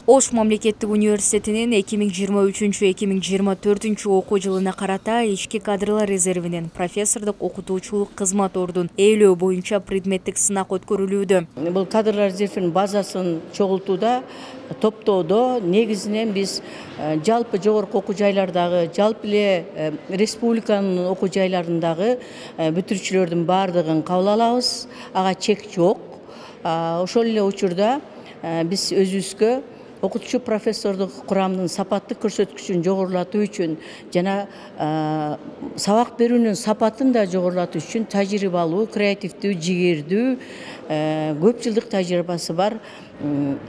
Ош мамлекеттик университетинин 2023-2024 окуу жылына карата ички кадрлар резервинен профессордук окутуучулук кызмат ордун ээлөө боюнча предметтик сынак өткөрүлүүдө. Бул кадрлар резервинин базасын чогултууда, топтоодо негизинен биз жалпы жогорку окуу жайлардагы, жалпы эле республиканын окуу жайларындагы бүтүрүүчүлөрдүн баардыгын кабыл алабыз. Ага чек жок. Ошол эле учурда биз өзүбүзгө окутуучу профессордук курамдын сапаттык көрсөткүчүн жогорулатуу үчүн жана сабак берүүнүн сапатын да жогорулатуу үчүн тажрыйбалуу, креативдүү, жигердүү, көп жылдык тажрыйбасы бар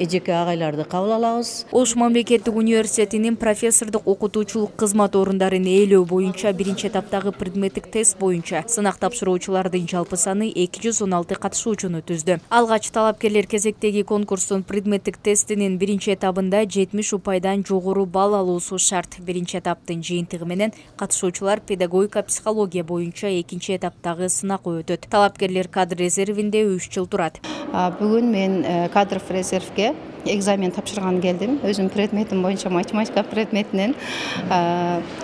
эжеке агайларды кабыл алабыз. Ош мамлекеттик университетинин профессордук окутуучулук кызмат орундарын ээлөө боюнча биринчи этаптагы предметтик тест боюнча сынак тапшыруучулардын жалпы саны 216 катышуучуну түздү. Алгач талапкерлер кезектеги конкурстун предметтик тестинин биринчи этабында 70 упайдан жогору балл алуусу шарт. Биринчи этаптын жыйынтыгы менен катышуучулар педагогика психология боюнча экинчи этаптагы сынак өтөт. Талапкерлер кадр резервинде 3 жыл турат. Бүгүн мен кадр резервге экзамен тапшырган келдим. Өзүм предметим боюнча математика предметинен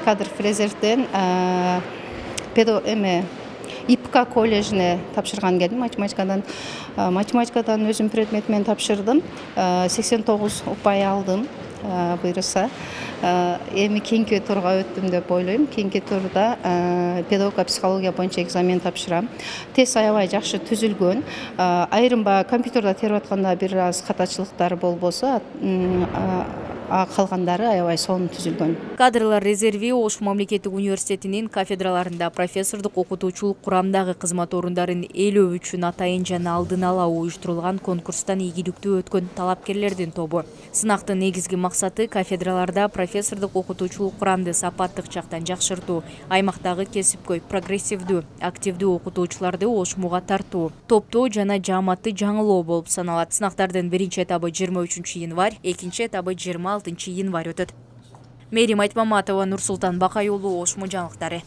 кадр резервден ИПК коллежине тапшырган келдим. Математикадан өзүм предметимен тапшырдым. 89 упай алдым. Буйруса эми кийинки турга өттүм деп ойлойм. Кийинки турда педагогика психология боюнча экзамен тапшырам. Тест аябай жакшы түзүлгөн. Айрым компьютерде терип атканда бир аз катачылыктар болбосо, калгандары аябай сонун түзүлгөн. Кадрлар резерви Ош мамлекеттик университетинин кафедраларында профессордук окутуучулук курамдагы кызмат орундарын ээлөө үчүн атайын жана алдын ала уюштурулган конкурстан ийгиликтүү өткөн талапкерлердин тобу. Сынактын негизги максаты кафедраларда профессордук окутуучулук курамды сапаттык жактан жакшыртуу, аймактагы кесипкөй, прогрессивдүү, активдүү окутуучуларды Ошмуга тартуу, топтоо жана жааматты жаңылоо болуп саналат. Сынактардын биринчи этабы 23 январь, экинчи этабы 26 январь өтөт. Мээрим Айтмаматова, Нурсултан Бакай уулу, Ошму жаңылыктары.